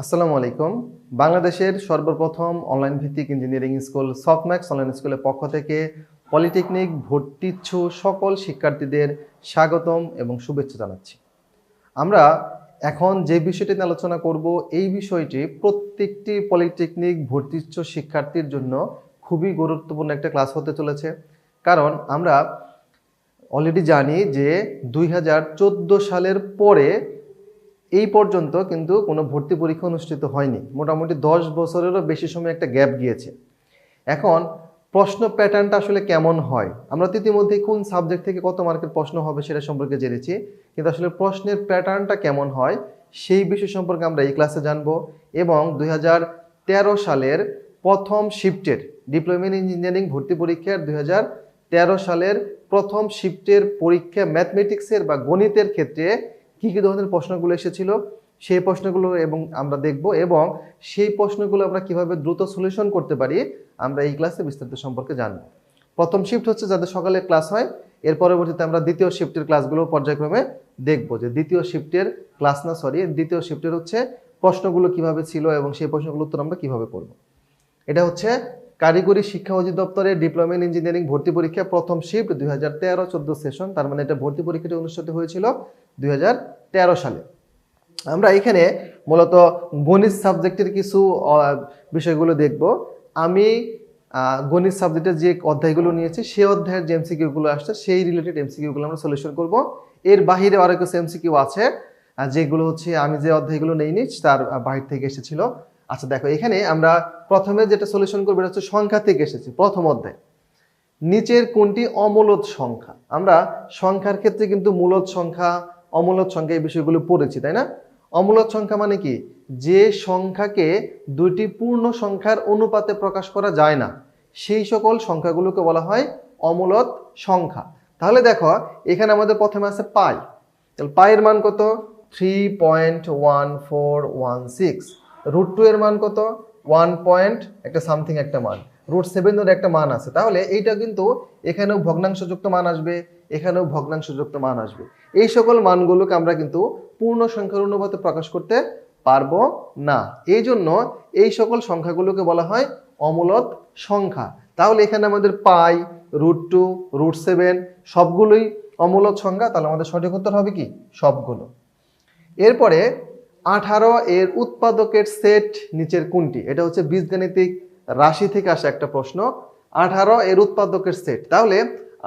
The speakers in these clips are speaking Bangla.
আসসালামু আলাইকুম। বাংলাদেশের সর্বপ্রথম অনলাইন ভিত্তিক ইঞ্জিনিয়ারিং স্কুল সফটম্যাক্স অনলাইন স্কুলের পক্ষ থেকে পলিটেকনিক ভর্তিচ্ছু সকল শিক্ষার্থীদের স্বাগতম এবং শুভেচ্ছা জানাচ্ছি। আমরা এখন যে বিষয়টি নিয়ে আলোচনা করব, এই বিষয়টি প্রত্যেকটি পলিটেকনিক ভর্তিচ্ছু শিক্ষার্থীর জন্য খুবই গুরুত্বপূর্ণ একটা ক্লাস হতে চলেছে। কারণ আমরা অলরেডি জানি যে 2014 সালের পরে এই পর্যন্ত কিন্তু কোনো ভর্তি পরীক্ষা অনুষ্ঠিত হয়নি। মোটামুটি 10 বছরেরও বেশি সময় একটা গ্যাপ গিয়েছে। এখন প্রশ্ন প্যাটার্নটা আসলে কেমন হয়, আমরা তো ইতিমধ্যে কোন সাবজেক্ট থেকে কত মার্কের প্রশ্ন হবে সেটা সম্পর্কে জেনেছি, কিন্তু আসলে প্রশ্নের প্যাটার্নটা কেমন হয় সেই বিষয় সম্পর্কে আমরা এই ক্লাসে জানবো। এবং 2013 সালের প্রথম শিফটের ডিপ্লোমা ইন ইঞ্জিনিয়ারিং ভর্তি পরীক্ষার 2013 সালের প্রথম শিফটের পরীক্ষা ম্যাথমেটিক্সের বা গণিতের ক্ষেত্রে কী কী ধরনের প্রশ্নগুলো এসেছিল সেই প্রশ্নগুলো এবং আমরা দেখব, এবং সেই প্রশ্নগুলো আমরা কিভাবে দ্রুত সলিউশন করতে পারি আমরা এই ক্লাসে বিস্তারিত সম্পর্কে জানব। প্রথম শিফট হচ্ছে যাদের সকালে ক্লাস হয়, এর পরবর্তীতে আমরা দ্বিতীয় শিফটের ক্লাসগুলো পর্যায়ক্রমে দেখব যে দ্বিতীয় শিফটের হচ্ছে প্রশ্নগুলো কিভাবে ছিল এবং সেই প্রশ্নগুলোর উত্তর আমরা কিভাবে করব। এটা হচ্ছে কারিগরি শিক্ষা অধিদপ্তরের ডিপ্লোমা ইন ইঞ্জিনিয়ারিং ভর্তি পরীক্ষা প্রথম শিফট 2013-14 সেশন। তার মানে এটা ভর্তি পরীক্ষাটি অনুষ্ঠিত হয়েছিল 2013 সালে। আমরা এখানে মূলত গণিত সাবজেক্টের কিছু বিষয়গুলো দেখব। আমি গণিত সাবজেক্টের যে অধ্যায়গুলো নিয়েছি সেই অধ্যায়ের যে এমসিকিউগুলো আসছে সেই রিলেটেড এমসিকিউগুলো আমরা সলিউশন করব। এর বাহিরে আরও কিছু এমসিকিউ আছে যেগুলো হচ্ছে আমি যে অধ্যায়গুলো নেইনি তার বাহির থেকে এসেছিল। আচ্ছা দেখো, এখানে আমরা প্রথমে যেটা সলিউশন করবো এটা হচ্ছে সংখ্যা থেকে এসেছে। প্রথম অধ্যায়, নিচের কোনটি অমূলদ সংখ্যা? আমরা সংখ্যার ক্ষেত্রে কিন্তু মূলদ সংখ্যা, অমূলদ সংখ্যা এই বিষয়গুলো পড়েছি, তাই না? অমূলদ সংখ্যা মানে কি? যে সংখ্যাকে দুইটি পূর্ণ সংখ্যার অনুপাতে প্রকাশ করা যায় না সেই সকল সংখ্যাগুলোকে বলা হয় অমূলদ সংখ্যা। তাহলে দেখো এখানে আমাদের প্রথমে আছে পাই। তাহলে পাইয়ের মান কত? 3.1416। √2 এর মান কত? 1 একটা সামথিং একটা মান। √7 এর একটা মান আছে। তাহলে এইটা কিন্তু এখানেও ভগ্নাংশযুক্ত মান আসবে, এখানেও ভগ্নাংশযুক্ত মান আসবে। এই সকল মানগুলোকে আমরা কিন্তু পূর্ণ সংখ্যার অনুপাতে প্রকাশ করতে পারবো না। এই জন্য এই সকল সংখ্যাগুলোকে বলা হয় অমূলদ সংখ্যা। তাহলে এখানে আমাদের পাই, √2, √7 সবগুলোই অমূলদ সংখ্যা। তাহলে আমাদের সঠিক উত্তর হবে কি? সবগুলো। এরপরে 18 এর উৎপাদকের সেট নিচের কোনটি? এটা হচ্ছে বীজগাণিতিক রাশি থেকে আসা একটা প্রশ্ন। 18 এর উৎপাদকের সেট। তাহলে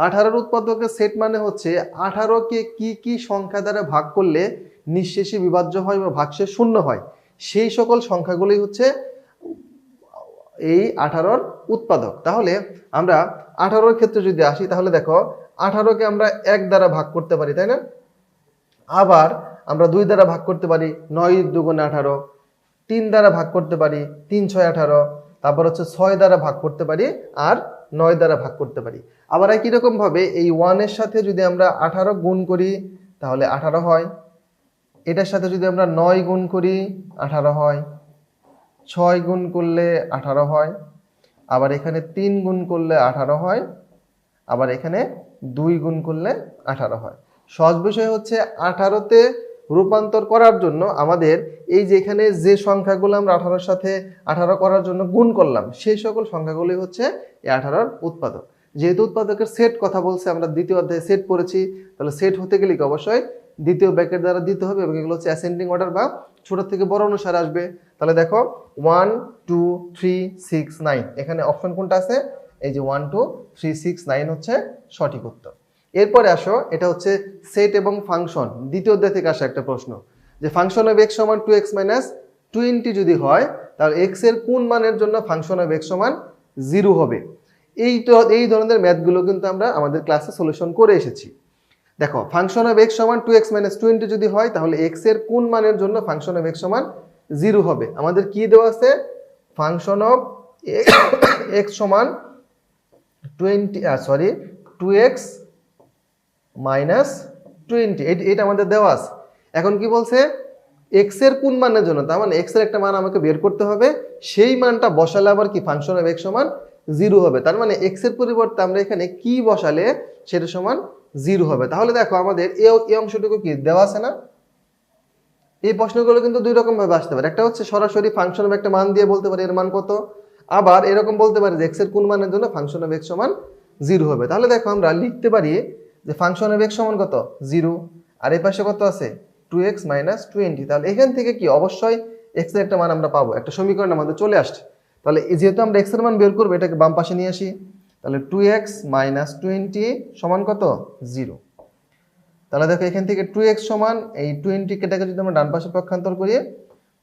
18 উৎপাদকের সেট মানে হচ্ছে 18কে কি কি সংখ্যা দ্বারা ভাগ করলে নিঃশেষে বিভাজ্য হয় বা ভাগশেষ শূন্য হয় সেই সকল সংখ্যাগুলোই হচ্ছে এই 18 উৎপাদক। তাহলে আমরা 18 ক্ষেত্রে যদি আসি, তাহলে দেখো 18কে আমরা 1 দ্বারা ভাগ করতে পারি, তাই না? আবার আমরা 2 দ্বারা ভাগ করতে পারি, 9 দুগুণে 18। 3 দ্বারা ভাগ করতে পারি, 3 6 18। তারপর হচ্ছে 6 দ্বারা ভাগ করতে পারি আর 9 দ্বারা ভাগ করতে পারি। আবার একই রকম ভাবে এই 1 এর সাথে যদি আমরা 18 গুণ করি তাহলে 18 হয়। এটার সাথে যদি আমরা 9 গুণ করি 18 হয়। 6 গুণ করলে 18 হয়। আবার এখানে 3 গুণ করলে 18 হয়। আবার এখানে 2 গুণ করলে 18 হয়। সহজ বিষয় হচ্ছে 18তে রূপান্তর করার জন্য আমাদের এই যে এখানে যে সংখ্যাগুলো আমরা 18 সাথে 18 করার জন্য গুণ করলাম সেই সকল সংখ্যাগুলোই হচ্ছে এই 18 উৎপাদক। যেহেতু উৎপাদকের সেট কথা বলছে, আমরা দ্বিতীয় অধ্যায়ে সেট পড়েছি, তাহলে সেট হতে গেলে কি অবশ্যই দ্বিতীয় ব্র্যাকেট দ্বারা দিতে হবে এবং এগুলো হচ্ছে অ্যাসেন্ডিং অর্ডার বা ছোট থেকে বড় অনুসারে আসবে। তাহলে দেখো 1 2 3 6 9, এখানে অপশন কোনটা আছে? এই যে 1 2 3 6 9 হচ্ছে সঠিক উত্তর। এরপরে আসো, এটা হচ্ছে সেট এবং ফাংশন দ্বিতীয় অধ্যায় থেকে আসা একটা প্রশ্ন, যে ফাংশন অফ x সমান 2x - 20 যদি হয় তাহলে x এর কোন মানের জন্য ফাংশন অফ x সমান 0 হবে? এই ধরনের ম্যাথগুলো কিন্তু আমরা আমাদের ক্লাসে সলিউশন করে এসেছি। দেখো ফাংশন অফ x সমান 2x - 20 যদি হয় তাহলে x এর কোন মানের জন্য ফাংশন অফ x সমান 0 হবে? আমাদের কি দেওয়া আছে? ফাংশন অফ x সমান 2x - 20, এটা আমাদের দেওয়া আছে। এখন কি বলছে? x এর কোন মানের জন্য, তার মানে x এর একটা মান আমাকে বের করতে হবে, সেই মানটা বসালে আবার কি ফাংশন অফ x সমান 0 হবে। তার মানে x এর পরিবর্তে আমরা এখানে কি বসালে সেটা সমান 0 হবে। তাহলে দেখো আমাদের এই অংশটুকু কি দেওয়া আছে না? এই প্রশ্নগুলো কিন্তু দুই রকম ভাবে আসতে পারে। একটা হচ্ছে সরাসরি ফাংশন অফ একটা মান দিয়ে বলতে পারে এর মান কত, আবার এরকম বলতে পারে যে এক্স এর কোন মানের জন্য ফাংশন অফ এক্স সমান 0 হবে। তাহলে দেখো আমরা লিখতে পারি যে ফাংশন অফ এক্স সমান কত 0, আর এই পাশে কত আছে 2x - 20। তাহলে এখান থেকে কি অবশ্যই এক্স এর একটা মান আমরা পাবো, একটা সমীকরণ আমাদের চলে আসছে। তাহলে যেহেতু আমরা এক্স এর মান বের করবো, এটাকে বাম পাশে নিয়ে আসি। তাহলে 2x - 20 সমান কত 0। তাহলে দেখো এখান থেকে 2x সমান এই 20 কেটাকে যদি আমরা ডান পাশে পক্ষান্তর করি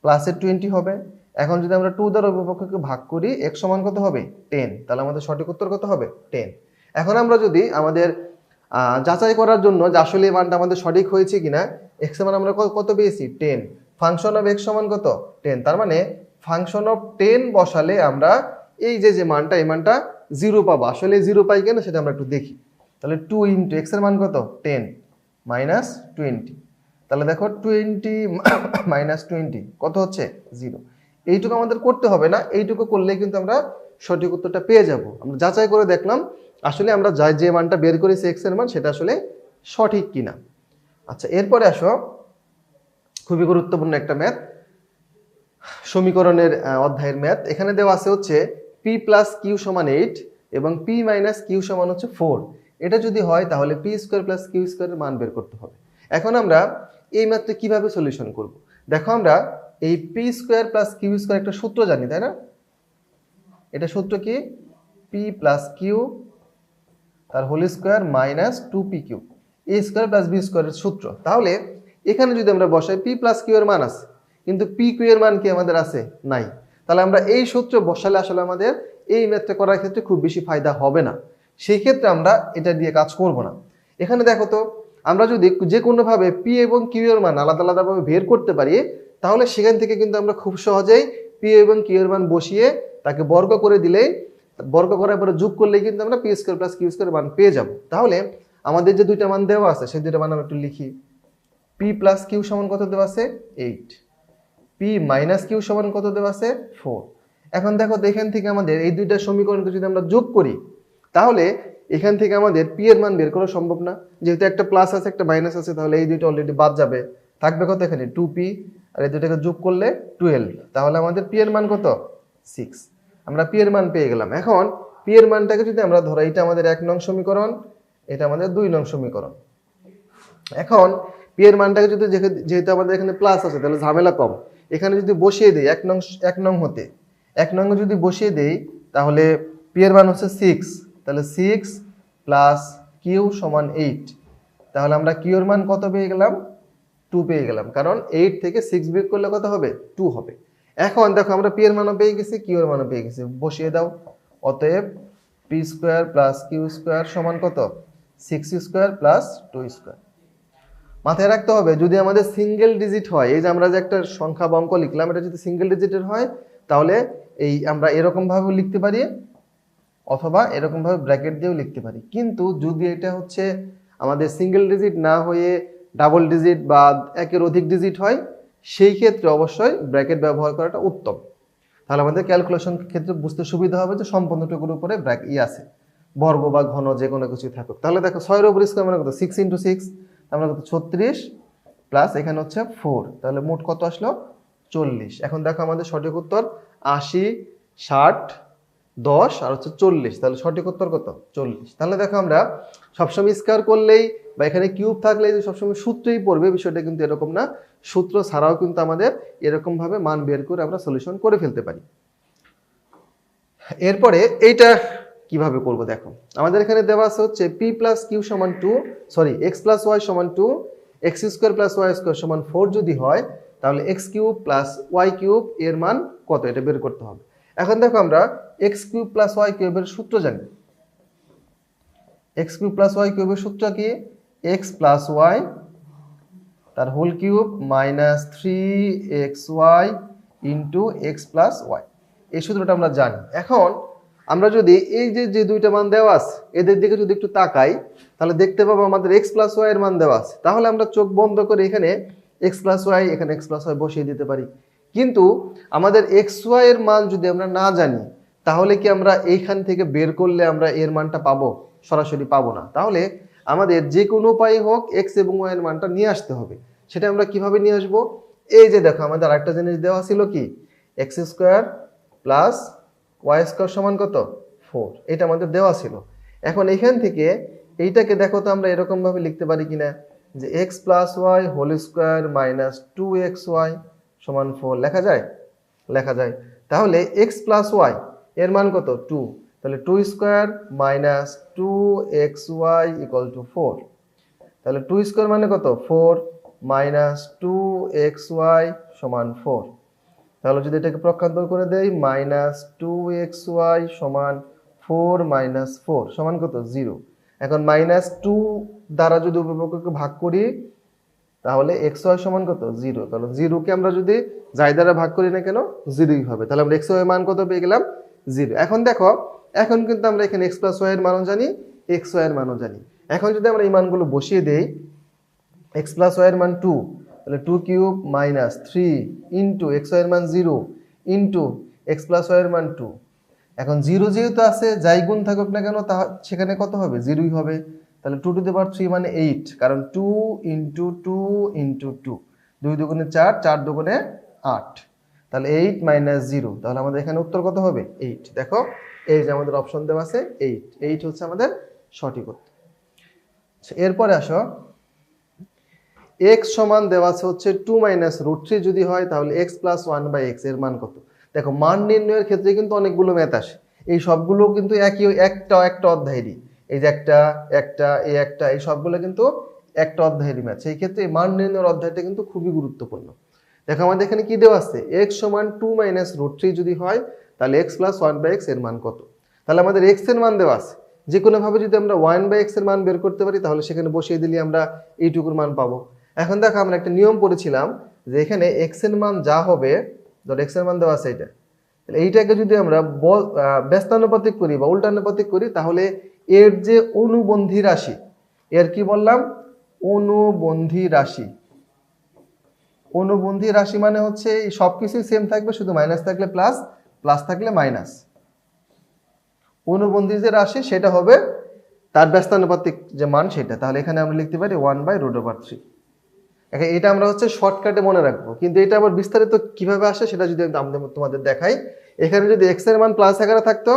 প্লাসের 20 হবে। এখন যদি আমরা 2 দ্বারা উভয়পক্ষকে ভাগ করি x সমান কত হবে 10। তাহলে আমাদের সঠিক উত্তর কত হবে 10। এখন আমরা যদি আমাদের যাচাই করার জন্য যে আসলে এই মানটা আমাদের সঠিক হয়েছে কিনা, x এর মান আমরা কত পেয়েছি 10, ফাংশন অফ x সমান কত 10, তার মানে ফাংশন অফ 10 বসালে আমরা এই যে মানটা, এই মানটা 0 পাবো। আসলে 0 পাই কেন সেটা আমরা একটু দেখি। তাহলে 2 × x এর মান কত 10 - 20। তাহলে দেখো 20 - 20 কত হচ্ছে 0। এইটুকু আমাদের করতে হবে না, এইটুকু করলে কিন্তু আমরা সঠিক উত্তরটা পেয়ে যাব। আমরা যাচাই করে দেখলাম আসলে আমরা যে মানটা বের করেছি x এর মান সেটা আসলে সঠিক কিনা। আচ্ছা, এরপরে আসো খুবই গুরুত্বপূর্ণ একটা ম্যাথ, সমীকরণের অধ্যায়ের ম্যাথ। এখানে দেওয়া আছে হচ্ছে p + q = 8 এবং p - q = হচ্ছে 4। এটা যদি হয় তাহলে p² + q² এর মান বের করতে হবে। এখন আমরা এই ম্যাথটা কিভাবে সলিউশন করব? দেখো আমরা এই p² + q² একটা সূত্র জানি, তাই না? এটা সূত্র কি p + q তার whole square - 2pq, a² + b² এর সূত্র। তাহলে এখানে যদি আমরা বসাই p + q এর মান আছে, কিন্তু pq এর মান কি আমাদের আছে? নাই। তাহলে আমরা এই সূত্র বসালে আসলে আমাদের এই ম্যাথটা করার ক্ষেত্রে খুব বেশি ফায়দা হবে না। সেই ক্ষেত্রে আমরা এটা দিয়ে কাজ করব না। এখানে দেখো তো, আমরা যদি যে কোনোভাবে p এবং q এর মান আলাদা আলাদাভাবে বের করতে পারি, তাহলে সেখান থেকে কিন্তু আমরা খুব সহজেই p এবং q এর মান বসিয়ে তাকে বর্গ করে দিলেই, বর্গ করার পরে যোগ করলেই কিন্তু আমরা p² + q² এর মান পেয়ে যাব। তাহলে আমাদের যে দুইটা মান দেওয়া আছে সেই দুইটা মান আমরা একটু লিখি। p + q সমান কত দেওয়া আছে 8, p - q সমান কত দেওয়া আছে 4। এখন দেখো তো এখান থেকে আমাদের এই দুইটা সমীকরণকে যদি আমরা যোগ করি, তাহলে এখান থেকে আমাদের p এর মান বের করা সম্ভব না। যেহেতু একটা প্লাস আছে একটা মাইনাস আছে, তাহলে এই দুইটা অলরেডি বাদ যাবে। থাকবে কত এখানে 2p, আর এই দুইটাকে যোগ করলে 12। তাহলে আমাদের p এর মান কত 6। আমরা p এর মান পেয়ে গেলাম। এখন p এর মানটাকে যদি আমরা ধরা, এটা আমাদের 1 নং সমীকরণ, এটা আমাদের 2 নং সমীকরণ। এখন p এর মানটাকে যদি, যেহেতু আমাদের এখানে প্লাস আছে তাহলে ঝামেলা কম, এখানে যদি বসিয়ে দেই 1 নং হতে 1 নং যদি বসিয়ে দেই, তাহলে p এর মান হচ্ছে 6। তাহলে 6 + q = 8। তাহলে আমরা q এর মান কত পেয়ে গেলাম 2 পেয়ে গেলাম, কারণ 8 থেকে 6 বিয়োগ করলে কত হবে 2 হবে। এখন দেখো আমরা p এর মানও পেয়ে গেছি, q এর মানও পেয়ে গেছি, বসিয়ে দাও। অতএব p² + q² সমান কত 6² + 2²। মাথায় রাখতে হবে যদি আমাদের সিঙ্গেল ডিজিট হয়, এই যে আমরা যে একটা সংখ্যা বা অঙ্ক লিখলাম, এটা যদি সিঙ্গেল ডিজিটের হয় তাহলে এই আমরা এরকম ভাবেও লিখতে পারি অথবা এরকম ভাবে ব্র্যাকেট দিয়েও লিখতে পারি। কিন্তু যদি এটা হচ্ছে আমাদের সিঙ্গেল ডিজিট না হয়ে ডাবল ডিজিট বা একের অধিক ডিজিট হয়, সেই ক্ষেত্রে অবশ্যই ব্র্যাকেট ব্যবহার করাটা উত্তম। তাহলে আমাদের ক্যালকুলেশন ক্ষেত্রে বুঝতে সুবিধা হবে যে সম্পূর্ণটুকুর উপরে আছে, বর্গ বা ঘন যে কোনো কিছু থাকুক। তাহলে দেখো 6 এর উপর স্কয়ার মানে কত 6 × 6, আমরা কত 36 প্লাস এখানে হচ্ছে 4, তাহলে মোট কত আসলো 40। এখন দেখো আমাদের সঠিক উত্তর 80, 60, 10 আর হচ্ছে 40। তাহলে সঠিক উত্তর কত 40। তাহলে দেখো আমরা সবসময় স্কয়ার করলেই বা এখানে কিউব থাকলে যে সবসময় সূত্রেই পড়বে, বিষয়টা কিন্তু এরকম না। সূত্র ছাড়াও কিন্তু আমাদের এরকম ভাবে মান বের করে আমরা সলিউশন করে ফেলতে পারি। এরপরে এইটা কিভাবে করব দেখো, আমাদের এখানে দেওয়া আছে হচ্ছে p + q = 2, sorry x + y = 2, x² + y² = 4 যদি হয়, তাহলে x³ + y³ এর মান কত এটা বের করতে হবে। এখন দেখো আমরা x³ + y³ এর সূত্র জানি। x³ + y³ এর সূত্র কি x + y তার whole cube -3xy × x + y, এই সূত্রটা আমরা জানি। এখন আমরা যদি এই যে দুইটা মান দেওয়া আছে এদের দিকে যদি একটু তাকাই, তাহলে দেখতে পাবো আমাদের x + y এর মান দেওয়া আছে। তাহলে আমরা চোখ বন্ধ করে এখানে x + y, এখানে x + y বসিয়ে দিতে পারি। কিন্তু আমাদের xy এর মান যদি আমরা না জানি, তাহলে কি আমরা এইখান থেকে বের করলে আমরা এর মানটা পাবো? সরাসরি পাবো না। তাহলে আমাদের যে কোনো উপায়ে হোক x এবং y এর মানটা নিয়ে আসতে হবে। সেটা আমরা কিভাবে নিয়ে আসবো? এই যে দেখো আমাদের আরেকটা জিনিস দেওয়া ছিল কি, x square plus y square সমান কত 4, এটা আমাদের দেওয়া ছিল। এখন এখান থেকে এইটাকে দেখো তো আমরা এরকম ভাবে লিখতে পারি কিনা, যে x plus y whole square minus 2xy সমান 4 লেখা যায়? লেখা যায়। তাহলে এক্স প্লাস ওয়াই এর মান কত 2, তাহলে 2 square minus 2xy equal to 4। তাহলে 2 স্কোয়ার মানে কত 4 মাইনাস 2xy সমান 4। তাহলে যদি এটাকে প্রক্ষান্তর করে দেই, মাইনাস 2xy সমান 4 মাইনাস 4 সমান কত 0। এখন মাইনাস 2 দ্বারা যদি উভয়পক্ষকে ভাগ করি তাহলে xy সমান কত 0, কারণ 0 কে আমরা যদি যাই দ্বারা ভাগ করি না কেন 0ই হবে। তাহলে আমরা xy এর মান কত পেয়ে গেলাম 0। এখন দেখো এখন কিন্তু আমরা এখানে x প্লাস y এর মানও জানি, xy এর মানও জানি। এখন যদি আমরা এই মানগুলো বসিয়ে দেই, x প্লাস y এর মান 2, তাহলে 2 কিউব মাইনাস 3 ইন্টু xy এর মান 0 ইন্টু x প্লাস y এর মান 2। এখন 0 যেহেতু আছে, যাই গুণ থাকুক না কেন সেখানে কত হবে 0ই হবে। তাহলে 2 টু দি পাওয়ার 3 মানে 8, কারণ 2 ইন্টু 2 ইন্টু 2, 2 দুগুণে 4, 4 দুগুণে 8, তাহলে 8 মাইনাস 0। তাহলে আমাদের এখানে উত্তর কত হবে 8। দেখো এই যে আমাদের অপশন দেওয়া আছে 8 হচ্ছে আমাদের সঠিক উত্তর। এরপরে আসো, x সমান দেওয়া আছে হচ্ছে 2 মাইনাস রুট 3 যদি হয় তাহলে x প্লাস 1 বাই x এর মান কত। দেখো মান নির্ণয়ের ক্ষেত্রে কিন্তু অনেকগুলো ম্যাথ আসে, এই সবগুলো কিন্তু একটা অধ্যায়েরই। এই যে একটা এই সবগুলো কিন্তু একটা অধ্যায়েরই ম্যাথ। সেই ক্ষেত্রে এই মান নির্ণয়ের অধ্যায়টা কিন্তু খুবই গুরুত্বপূর্ণ। দেখো আমাদের এখানে কি দেওয়া আছে, x সমান 2 মাইনাস রুট 3 যদি হয় তাহলে x প্লাস 1 বাই x এর মান কত। তাহলে আমাদের x এর মান দেওয়া আছে, যে কোনো ভাবে যদি আমরা 1 বাই x এর মান বের করতে পারি তাহলে সেখানে বসিয়ে দিলে আমরা এইটুকুর মান পাবো। এখন দেখো আমরা একটা নিয়ম পড়েছিলাম যে এখানে x এর মান যা হবে, ধর x এর মান দেওয়া আছে এটা, তাহলে এইটাকে যদি আমরা ব্যস্তানুপাতিক করি বা উল্টানুপাতিক করি তাহলে এর যে অনুবন্ধী রাশি, এর কি বললাম অনুবন্ধী রাশি। অনুবন্ধী রাশি মানে হচ্ছে এই সবকিছুই সেম থাকবে, শুধু মাইনাস থাকলে প্লাস, প্লাস থাকলে মাইনাস। অনুবন্ধী যে রাশি সেটা হবে তার ব্যস্তানুপাতিক যে মান সেটা। তাহলে এখানে আমরা লিখতে পারি 1/√3। এখন এটা আমরা হচ্ছে শর্টকাটে মনে রাখবো, কিন্তু এটা আবার বিস্তারিত কিভাবে আসে সেটা যদি আমরা তোমাদের দেখাই। এখানে যদি x এর মান প্লাস 11 থাকতো,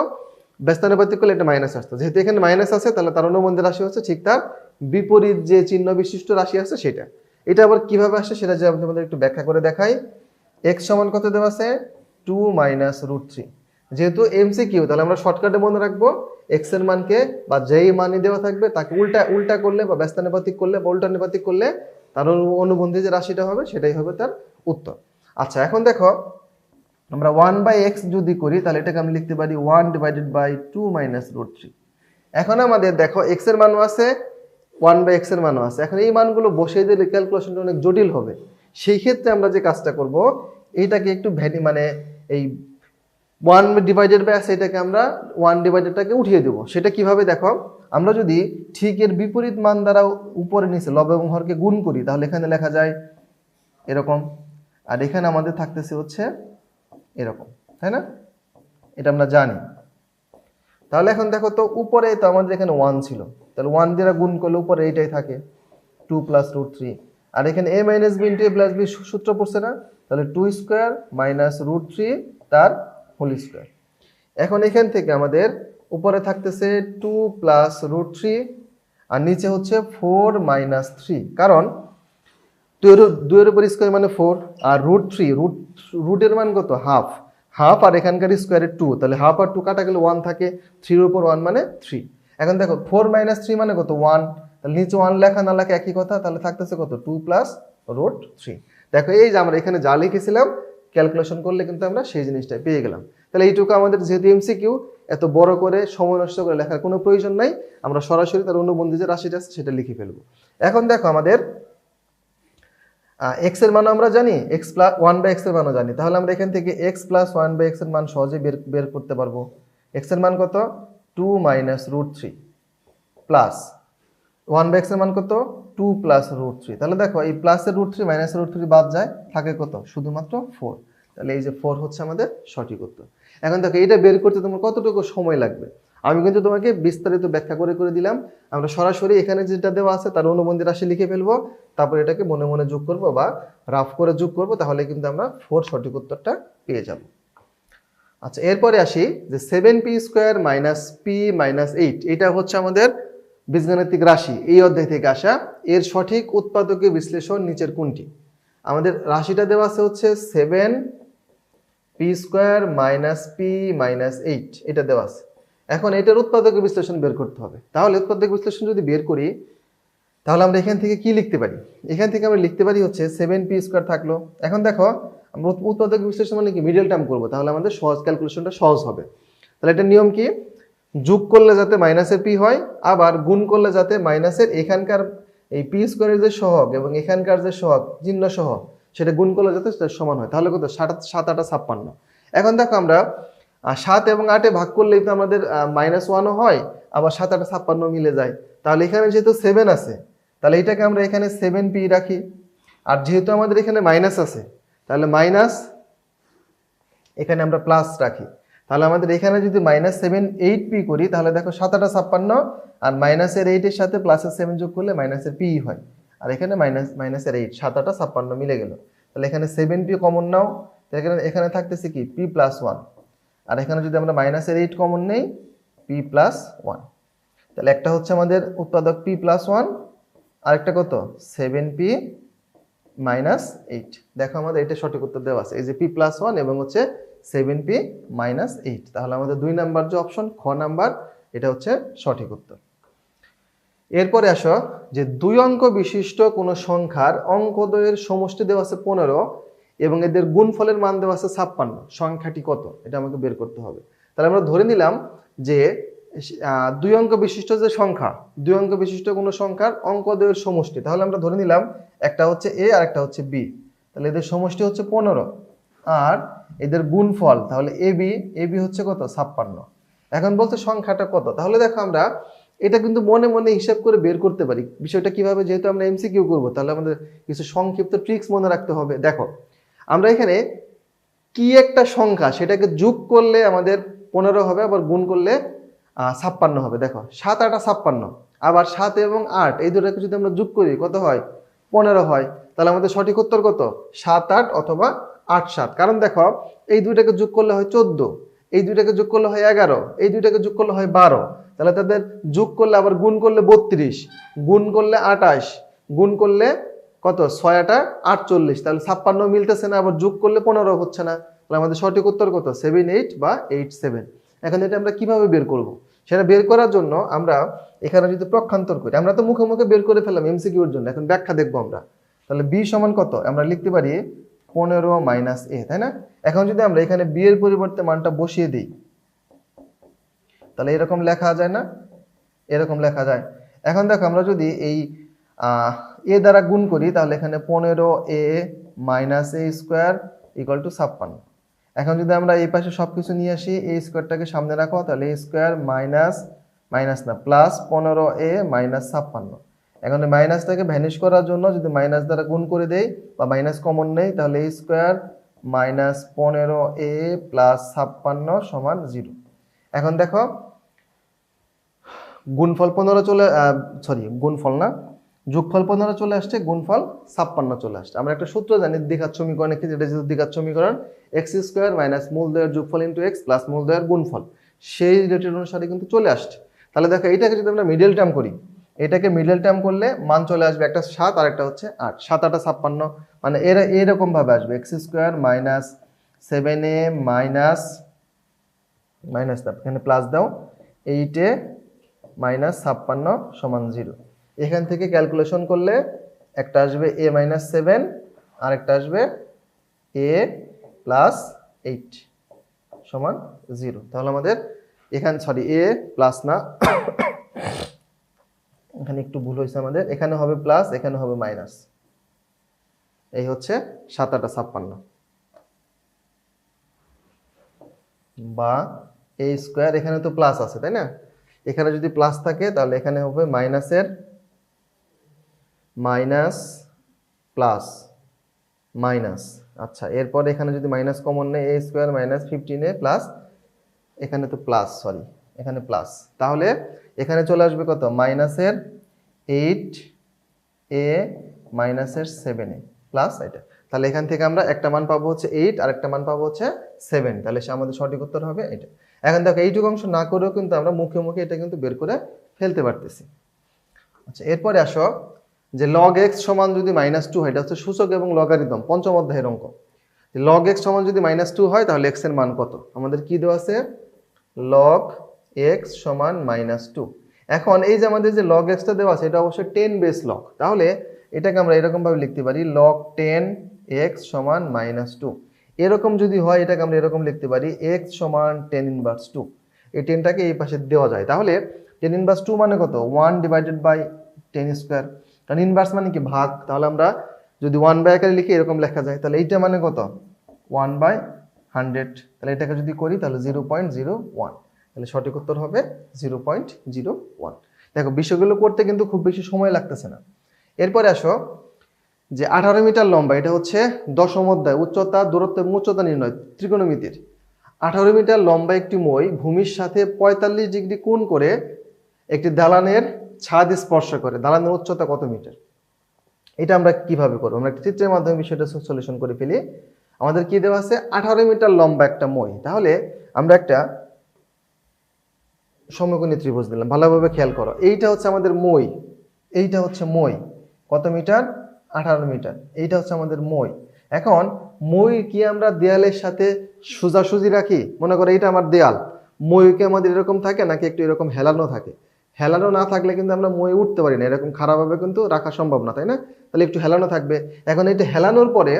ব্যস্তানুপাতিক করলে এটা মাইনাস আসতো। যেহেতু এখানে মাইনাস আছে তাহলে তার অনুবন্ধী রাশি হচ্ছে ঠিক তার বিপরীত যে চিহ্ন বিশিষ্ট রাশি আছে সেটা। এটা আবার কিভাবে আসে সেটা যদি আমি তোমাদের একটু ব্যাখ্যা করে দেখাই। x সমান কত দেওয়া আছে 2 মাইনাস রুট 3। যেহেতু এমসিকিউ তাহলে আমরা শর্টকাটে মনে রাখবো x এর মানকে বা যেই মানই দেওয়া থাকবে তাকে উল্টা করলে বা ব্যস্তানুপাতিক করলে বা উল্টানুপাতিক করলে তার অনুবন্ধী যে রাশিটা হবে সেটাই হবে তার উত্তর। আচ্ছা এখন দেখো আমরা 1/x যদি করি তাহলে এটাকে আমি লিখতে পারি 1/2 মাইনাস রুট 3। এখন আমাদের দেখো x এর মানও আছে 1/x এর মানও আছে। এখন এই মানগুলো বসিয়ে দিলে ক্যালকুলেশনটা অনেক জটিল হবে। সেই ক্ষেত্রে আমরা যে কাজটা করব, এইটাকে একটু মানে এই 1/x এটাকে আমরা 1/টাকে উঠিয়ে দেবো। সেটা কিভাবে দেখো, আমরা যদি ঠিক এর বিপরীত মান দ্বারা উপরে নিচে লব এবং হরকে গুণ করি তাহলে এখানে লেখা যায় এরকম, আর এখানে আমাদের থাকতেছে হচ্ছে এরকম, তাই না? এটা আমরা জানি। তাহলে এখন দেখো তো উপরে তো আমাদের এখানে 1 ছিল, তাহলে 1 দিয়ে গুণ করলে উপরে এইটাই থাকে 2 প্লাস রুট 3, আর এখানে a minus b into a plus b সূত্র পড়ছে না, তাহলে 2 স্কোয়ার মাইনাস রুট 3 তার হোল স্কোয়ার। এখন এখান থেকে আমাদের উপরে থাকতেছে 2 প্লাস রুট 3 আর নিচে হচ্ছে 4 মাইনাস 3, কারণ 2 এর উপর স্কোয়ার মানে 4 আর রুট 3 রুটের মান কত হাফ, আর এখানকার স্কোয়ারের 2, তাহলে হাফ আর 2 কাটা গেলে 1 থাকে, 3 এর উপর 1 মানে 3। এখন দেখো 4 মাইনাস 3 মানে কত 1, তাহলে নিচে 1 লেখা না লেখা একই কথা, তাহলে থাকতেছে কত 2 প্লাস রুট 3। দেখো এই যে আমরা এখানে যা লিখেছিলাম ক্যালকুলেশন করলে কিন্তু আমরা সেই জিনিসটা পেয়ে গেলাম। তাহলে এইটুকু আমাদের যেহেতু এমসিকিউ এত বড় করে সময় নষ্ট করে লেখার কোনো প্রয়োজন নাই, আমরা সরাসরি তার অনুবন্ধী যে রাশিটা আছে সেটা লিখে ফেলবো। এখন দেখো আমাদের x এর মানও আমরা জানি, x প্লাস 1/x এর মানও জানি, তাহলে আমরা এখান থেকে x প্লাস 1/x এর মান সহজে বের করতে পারবো। x এর মান কত 2 মাইনাস রুট 3 প্লাস 1/x এর মান কত 2 প্লাস রুট 3। তাহলে দেখো এই প্লাসের রুট 3 মাইনাসের রুট 3 বাদ যায়, থাকে কত শুধুমাত্র 4। তাহলে এই যে 4 হচ্ছে আমাদের সঠিক উত্তর। এখন দেখো এটা বের করতে তোমার কতটুকু সময় লাগবে। আমি কিন্তু তোমাকে বিস্তারিত ব্যাখ্যা করে করে দিলাম। আমরা সরাসরি এখানে যেটা দেওয়া আছে তার অনুবন্ধী রাশি লিখে ফেলবো, তারপর এটাকে মনে মনে যোগ করব বা রাফ করে যোগ করব, তাহলে কিন্তু আমরা 4 সঠিক উত্তরটা পেয়ে যাব। আচ্ছা, এরপরে আসি যে 7p² - p - 8, এটা হচ্ছে আমাদের বীজগাণিতিক রাশি, এই অধ্যায় থেকে আসা। এর সঠিক উৎপাদকীয় বিশ্লেষণ নিচের কোনটি? আমাদের রাশিটা দেওয়া আছে হচ্ছে 7p² - p - 8, এটা দেওয়া আছে। এখন এটার উৎপাদকীয় বিশ্লেষণ বের করতে হবে। তাহলে উৎপাদকীয় বিশ্লেষণ যদি বের করি, তাহলে আমরা এখান থেকে কি লিখতে পারি? এখান থেকে আমরা লিখতে পারি হচ্ছে 7p² থাকলো। এখন দেখো, আমরা উৎপাদক বিশ্লেষণ মানে কি মিডল টার্ম করবো, তাহলে আমাদের সহজ ক্যালকুলেশনটা সহজ হবে। তাহলে এটার নিয়ম কি? যোগ করলে যাতে মাইনাসের পি হয়, আবার গুণ করলে যাতে মাইনাসের এখানকার এই p² যে সহগ এবং এখানকার যে সহগ চিহ্ন সহ সেটা গুণ করলে যাতে সেটা সমান হয়। তাহলে কত? 7 8 56। এখন দেখো, আমরা 7 এবং 8 ভাগ করলেই তো আমাদের -1ও হয়, আবার 7 8 56 মিলে যায়। তাহলে এখানে যেহেতু 7 আছে, তাহলে এটাকে আমরা এখানে 7p রাখি। আর যেহেতু আমাদের এখানে মাইনাস আছে, তাহলে মাইনাস এখানে আমরা প্লাস রাখি। তাহলে আমাদের এখানে যদি -7 8p করি, তাহলে দেখো 7 8 56, আর -8 এর সাথে +7 যোগ করলে -p হয়। আর এখানে -8 7 8 56 মিলে গেল। তাহলে এখানে 7p কমন নাও, এখানে থাকতেছে কি p+1, আর এখানে যদি আমরা -8 কমন নেই p+1, তাহলে একটা হচ্ছে আমাদের উৎপাদক p+1, আরেকটা কত 7p - 8। দেখো আমাদের এটা সঠিক উত্তর দেওয়া আছে, এই যে p+1 এবং হচ্ছে 7p - 8। তাহলে আমাদের 2 নাম্বার যে অপশন খ নাম্বার, এটা হচ্ছে সঠিক উত্তর। এরপরে আসো যে 2 অঙ্ক বিশিষ্ট কোন সংখ্যার অঙ্কদ্বয়ের সমষ্টি দেওয়া আছে 15 এবং এদের গুণফলের মান দেওয়া আছে 56, সংখ্যাটি কত? এটা আমাকে বের করতে হবে। তাহলে আমরা ধরে নিলাম যে 2 অঙ্ক বিশিষ্ট যে সংখ্যা, 2 অঙ্ক বিশিষ্ট কোন সংখ্যার অঙ্কদ্বয়ের সমষ্টি, তাহলে আমরা ধরে নিলাম একটা হচ্ছে a আর একটা হচ্ছে b। তাহলে এদের সমষ্টি হচ্ছে 15 আর এদের গুণফল, তাহলে ab হচ্ছে কত? 56। এখন বলতে সংখ্যাটা কত? তাহলে দেখো, আমরা এটা কিন্তু মনে মনে হিসাব করে বের করতে পারি। বিষয়টা কিভাবে? যেহেতু আমরা এমসিকিউ করব, তাহলে আমাদের কিছু সংক্ষিপ্ত ট্রিক্স মনে রাখতে হবে। দেখো, আমরা এখানে কি একটা সংখ্যা সেটাকে যোগ করলে আমাদের 15 হবে, আবার গুণ করলে 56 হবে। দেখো 7 8 56, আবার 7 এবং 8 এই দুটোকে যদি আমরা যোগ করি কত হয়? 15 হয়। তাহলে আমাদের সঠিক উত্তর কত? 7 8 অথবা 8 7। কারণ দেখো, এই দুইটাকে যোগ করলে হয় 14, এই দুইটাকে যোগ করলে হয় 11, এই দুইটাকে যোগ করলে হয় 12। তাহলে তাদের যোগ করলে আবার গুণ করলে 32, গুণ করলে 28, গুণ করলে কত? 6 8 48। তাহলে 56 মিলতেছে না, আবার যোগ করলে 15 হচ্ছে না। তাহলে আমাদের সঠিক উত্তর কত? 7 8 বা 8 7। এখন এটা আমরা কিভাবে বের করব? সেটা বের করার জন্য আমরা এখানে যদি পক্ষান্তর করি, আমরা তো মুখে মুখে বের করে ফেললাম এমসিকিউর জন্য, এখন ব্যাখ্যা দেখবো আমরা। তাহলে b সমান কত? আমরা লিখতে পারি 15 - a, তাই না? এখন যদি আমরা এখানে b এর পরিবর্তে মানটা বসিয়ে দিই, তাহলে এরকম লেখা যায় না? এরকম লেখা যায়। এখন দেখো, আমরা যদি এই a দ্বারা গুণ করি, তাহলে এখানে 15a - a² = 56। এখন যদি আমরা এই পাশে সবকিছু নিয়ে আসি, a স্কোয়ারটাকে সামনে রাখো, তাহলে a² প্লাস 15a - 56। এখন এই মাইনাসটাকে ভ্যানিশ করার জন্য যদি মাইনাস দ্বারা গুণ করে দেই বা মাইনাস কমন নেই, তাহলে a² - 15a + 56 = 0। এখন দেখো, গুণফল 15 চলে, গুণফল না, যোগফল 15 চলে আসছে, গুণফল 56 চলে আসছে। আমরা একটা সূত্র জানি দ্বিঘাত সমীকরণে, যেটা যেহেতু দ্বিঘাত সমীকরণ, x² - মূলদ্বয়ের যোগফল * x প্লাস মূলদ্বয়ের গুণফল, সেই রিলেটেড অনুসারে কিন্তু চলে আসছে। তাহলে দেখো, এটাকে যদি আমরা মিডল টার্ম করি, এটাকে মিডল টার্ম করলে মান চলে আসবে একটা 7 আর একটা হচ্ছে 8, 7 8 56, মানে এরা এরকম ভাবে আসবে x² - 7a মাইনাস এখানে প্লাস দাও 8a - 56 = 0। এখান থেকে ক্যালকুলেশন করলে একটা আসবে a - 7 আর একটা আসবে a + 8 = 0। তাহলে আমাদের এখানে a প্লাস না, এখানে একটু ভুল হয়েছে আমাদের, এখানে হবে প্লাস, এখানে হবে মাইনাস। এই হচ্ছে 7 8 56 বা a², এখানে তো প্লাস আছে তাই না? এখানে যদি প্লাস থাকে তাহলে এখানে হবে মাইনাসের মাইনাস প্লাস মাইনাস। আচ্ছা, এরপর এখানে যদি মাইনাস কমন নেই, a² - 15a প্লাস, এখানে তো প্লাস, এখানে প্লাস, তাহলে এখানে চলে আসবে কত মাইনাসের 8a মাইনাসের 7a প্লাস এটা। তাহলে এখান থেকে আমরা একটা মান পাবো হচ্ছে 8 আর একটা মান পাবো হচ্ছে 7, তাহলে সে আমাদের সঠিক উত্তর হবে এটা। এখন দেখো এইটুকু অংশ না করেও কিন্তু আমরা মুখে মুখে এটা কিন্তু বের করে ফেলতে পারতেছি। আচ্ছা, এরপরে আসো যে log x সমান যদি -2 হয়, এটা হচ্ছে সূচক এবং লগারিদম পঞ্চম অধ্যায়ের অঙ্ক। log x সমান যদি -2 হয় তাহলে x এর মান কত? আমাদের কি দেওয়া আছে? log x সমান -2। এখন এই যে আমাদের যে log x টা দেওয়া আছে এটা অবশ্যই 10 বেস log, তাহলে এটাকে আমরা এরকম ভাবে লিখতে পারি log 10x সমান -2। এরকম যদি হয় এটাকে আমরা এরকম লিখতে পারি x সমান 10 ইনভার্স 2। এই 10টাকে এই পাশে দেওয়া যায়, তাহলে 10 ইনভার্স 2 মানে কত? 1 ডিভাইডেড বাই 10 স্কয়ার, কারণ ইনভার্স মানে কি ভাগ, তাহলে আমরা যদি 1 বাই আকারে লিখি এরকম লেখা যায়, তাহলে এইটা মানে কত? 1 বাই 100, তাহলে এটাকে যদি করি তাহলে 0.01, তাহলে সঠিক উত্তর হবে 0.01। দেখো বিষয়গুলো করতে কিন্তু খুব বেশি সময় লাগতেছে না। এরপরে আসো যে 18 মিটার লম্বা, এটা হচ্ছে দশম অধ্যায় উচ্চতা, দূরত্ব এবং উচ্চতা নির্ণয় ত্রিকোণমিতির। 18 মিটার লম্বা একটি মই ভূমির সাথে 45 ডিগ্রি কোণ করে একটি দালানের ছাদ স্পর্শ করে, দালানের উচ্চতা কত মিটার? এটা আমরা কিভাবে করবো? আমরা একটা চিত্রের মাধ্যমে বিষয়টা সলিউশন করে ফেলি। আমাদের কি দেওয়া আছে? 18 মিটার লম্বা একটা মই, তাহলে আমরা একটা সমকোণী ত্রিভুজ দিলাম, ভালোভাবে খেয়াল করো। এইটা হচ্ছে আমাদের মই, এইটা হচ্ছে মই, কত মিটার? 18 মিটার। এইটা হচ্ছে আমাদের মই। এখন মই কি আমরা দেয়ালের সাথে সোজাসুজি রাখি? মনে করো এটা আমার দেয়াল, মই কি আমাদের এরকম থাকে নাকি একটু এরকম হেলানো থাকে? হেলানো না থাকলে কিন্তু আমরা মই উঠতে পারি না, এরকম খারাপভাবে কিন্তু রাখা সম্ভব না, তাই না? তাহলে একটু হেলানো থাকবে। এখন এটা হেলানোর পরে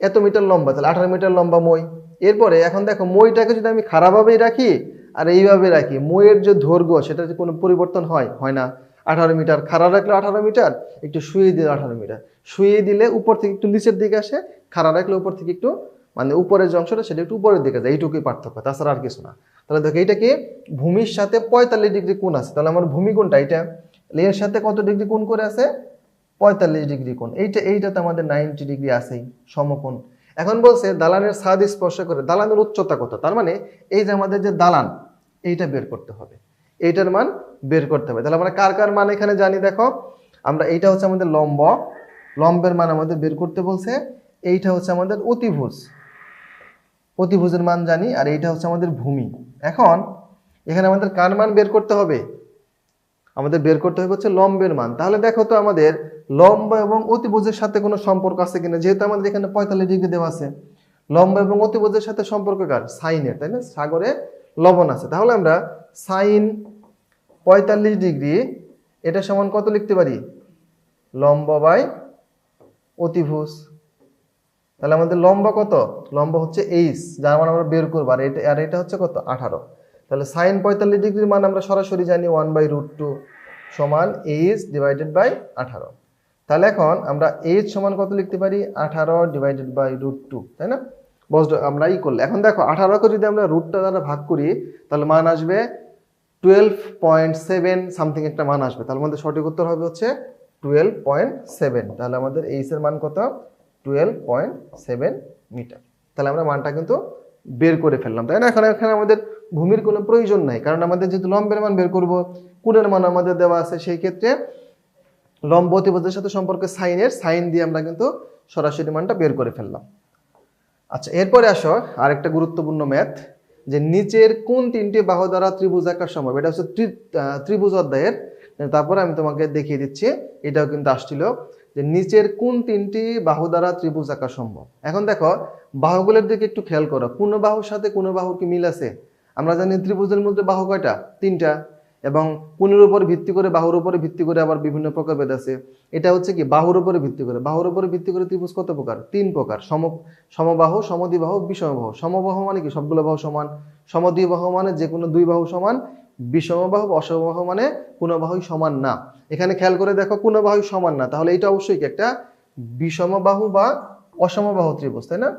এত মিটার লম্বা, তাহলে 18 মিটার লম্বা মই। এরপরে এখন দেখো মইটাকে যদি আমি খারাপভাবেই রাখি আর এইভাবে রাখি, মইয়ের যে দৈর্ঘ্য সেটা যে কোনো পরিবর্তন হয়? হয় না। 18 মিটার খাড়া রাখলে 18 মিটার, একটু শুয়ে দিলে 18 মিটার, শুয়ে দিলে উপর থেকে একটু নিচের দিকে আসে, খাড়া রাখলে উপর থেকে একটু মানে উপরের যে অংশটা সেটা একটু উপরের দিকে যায়, এইটুকুই পার্থক্য, তাছাড়া আর কিছু না। তাহলে দেখো এইটা কি ভূমির সাথে 45 ডিগ্রি কোণ আছে, তাহলে আমার ভূমি কোণটা এটা, এর সাথে কত ডিগ্রি কোণ করে আছে? 45 ডিগ্রি কোণ। এইটাতে আমাদের 90 ডিগ্রি আছেই, সমকোণ। এখন বলছে দালানের ছাদ স্পর্শ করে, দালানের উচ্চতা কত? তার মানে এই যে আমাদের যে দালান এইটা বের করতে হবে, এইটার মান বের করতে হবে। তাহলে আমরা কার কার মান এখানে জানি? দেখো আমরা এইটা হচ্ছে আমাদের লম্ব, লম্বের মান আমাদের বের করতে বলছে। এইটা হচ্ছে আমাদের অতিভুজ, অতিভুজের মান জানি, আর এইটা হচ্ছে আমাদের ভূমি। এখন এখানে আমাদের কার মান বের করতে হবে? আমাদের বের করতে হবে হচ্ছে লম্বের মান। তাহলে দেখো তো আমাদের লম্ব এবং অতিভুজের সাথে কোনো সম্পর্ক আছে কিনা, যেহেতু আমাদের এখানে 45 ডিগ্রি দেওয়া আছে। লম্ব এবং অতিভুজের সাথে সম্পর্ক কার? সাইনের, তাই না? সাগরে লবণ আছে, তাহলে আমরা সাইন 45 ডিগ্রি এটা সমান কত লিখতে পারি? লম্ব বাই অতিভুজ। তাহলে আমাদের লম্ব কত? লম্ব হচ্ছে এইচ, যার মান আমরা বের করবো, আর এটা হচ্ছে কত? 18। তাহলে সাইন 45 ডিগ্রির মান আমরা সরাসরি জানি 1/√2 সমান এইচ ডিভাইডেড বাই 18। তাহলে এখন আমরা এইচ সমান কত লিখতে পারি? 18 ডিভাইডেড বাই √2, তাই না? আমরা ই করলে এখন দেখো 18কে যদি আমরা √টা দ্বারা ভাগ করি তাহলে মান আসবে 12.7 সামথিং একটা মান আসবে। তাহলে আমাদের সঠিক উত্তর হবে হচ্ছে 12.7। তাহলে আমাদের এইচ এর মান কত? 12.7 মিটার। তাহলে আমরা মানটা কিন্তু বের করে ফেললাম, তাই না? এখন এখানে আমাদের ভূমির কোনো প্রয়োজন নাই, কারণ আমাদের যেহেতু লম্বের মান বের করব, কোণের মান আমাদের দেওয়া আছে, সেই ক্ষেত্রে লম্ব অতিভুজের সাথে সম্পর্কে সাইন দিয়ে আমরা কিন্তু সরাসরি মানটা বের করে ফেললাম। আচ্ছা, এরপরে আসো আরেকটা গুরুত্বপূর্ণ ম্যাথ, যে নিচের কোন তিনটি বাহু দ্বারা ত্রিভুজ আঁকা সম্ভব? এটা হচ্ছে ত্রিভুজ অধ্যায়ের। তারপরে আমি তোমাকে দেখিয়ে দিচ্ছি, এটাও কিন্তু আসছিল যে নিচের কোন তিনটি বাহু দ্বারা ত্রিভুজ আঁকা সম্ভব। এখন দেখো বাহুগুলোর দিকে একটু খেয়াল করো, কোন বাহুর সাথে কোন বাহুর কি মিল আছে? আমরা জানি ত্রিভুজের মধ্যে বাহু কয়টা? 3টা, এবং কোণের উপর ভিত্তি করে, বাহুর উপরে ভিত্তি করে আবার বিভিন্ন প্রকারভেদ আছে। এটা হচ্ছে কি বাহুর উপরে ভিত্তি করে। বাহুর উপরে ভিত্তি করে ত্রিভুজ কত প্রকার? 3 প্রকার। সমবাহু, সমদ্বিবাহু, বিষমবাহু। সমবাহু মানে কি সবগুলো বাহু সমান, সমদ্বিবাহু মানে যে কোনো 2 বাহু সমান, বিষমবাহু বা অসমবাহু মানে কোনো বাহুই সমান না। এখানে খেয়াল করে দেখো কোনো বাহুই সমান না, তাহলে এটা অবশ্যই কি একটা বিষমবাহু বা অসমবাহু ত্রিভুজ, তাই না?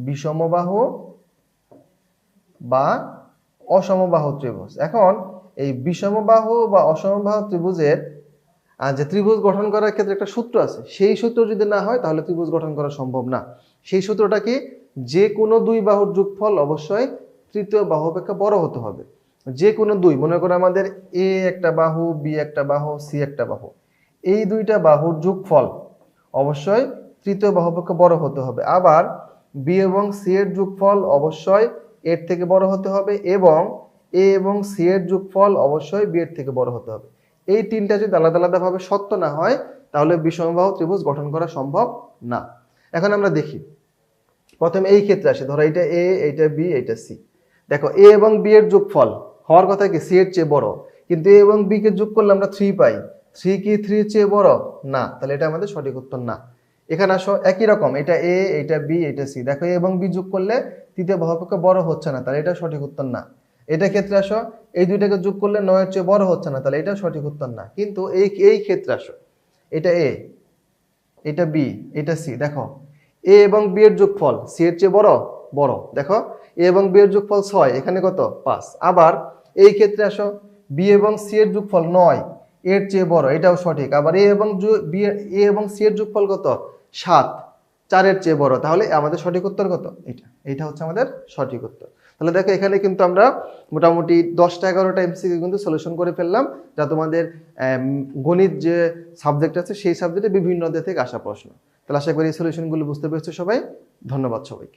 বিষমবাহু বা অসমবাহু ত্রিভুজ। এখন এই বিষমবাহু বা অসমবাহু ত্রিভুজের যে ত্রিভুজ গঠন করার ক্ষেত্রে একটা সূত্র আছে, সেই সূত্র যদি না হয় তাহলে ত্রিভুজ গঠন করা সম্ভব না। সেই সূত্রটা কি? যে কোনো 2 বাহুর যোগফল অবশ্যই তৃতীয় বাহু অপেক্ষা বড় হতে হবে। যে কোনো দুই, মনে করো আমাদের এ একটা বাহু, বি একটা বাহু, সি একটা বাহু, এই দুইটা বাহুর যোগফল অবশ্যই তৃতীয় বাহু পক্ষে বড় হতে হবে। আবার বি এবং সি এর যোগফল অবশ্যই এর থেকে বড় হতে হবে, এবং এ এবং সি এর যোগফল অবশ্যই বি এর থেকে বড় হতে হবে। এই তিনটা যদি আলাদা আলাদাভাবে সত্য না হয় তাহলে বিষমবাহু ত্রিভুজ গঠন করা সম্ভব না। এখন আমরা দেখি, প্রথমে এই ক্ষেত্রে আসে, ধরো এটা এ, এইটা বি, এইটা সি। দেখো এ এবং বি এর যোগফল হওয়ার কথা কি সি এর চেয়ে বড়, কিন্তু এ এবং বি কে যোগ করলে আমরা 3 পাই। 3 কি 3 এর চেয়ে বড় না, তাহলে এটা আমাদের সঠিক উত্তর না। এখানে আসো একই রকম, এটা এ, এটা বি, এটা সি। দেখো এ এবং বি যোগ করলে তৃতীয় বাহুর পক্ষে বড় হচ্ছে না, তাহলে এটা সঠিক উত্তর না। এটা ক্ষেত্রে আসো, এই দুইটাকে যোগ করলে 9 এর চেয়ে বড় হচ্ছে না, তাহলে এটা সঠিক উত্তর না। কিন্তু এই ক্ষেত্রে আসো, এটা এ, এটা বি, এটা সি। দেখো এ এবং বি এর যোগফল সি এর চেয়ে বড় বড়। দেখো এ এবং বি এর যোগফল 6, এখানে কত 5। আবার এই ক্ষেত্রে আসো, বি এবং সি এর যোগফল 9, এর চেয়ে বড়, এটাও সঠিক। আবার এ এবং সি এর যোগফল কত 7, 4 এর চেয়ে বড়। তাহলে আমাদের সঠিক উত্তর কত? এটা হচ্ছে আমাদের সঠিক উত্তর। তাহলে দেখো এখানে কিন্তু আমরা মোটামুটি 10টা-11টা এমসিকিউ কিন্তু সলিউশন করে ফেললাম, যা তোমাদের গণিত যে সাবজেক্ট আছে সেই সাবজেক্টে বিভিন্ন অধ্যায় থেকে আসা প্রশ্ন। তাহলে আশা করি এই সলিউশনগুলো বুঝতে পেরেছো সবাই। ধন্যবাদ সবাইকে।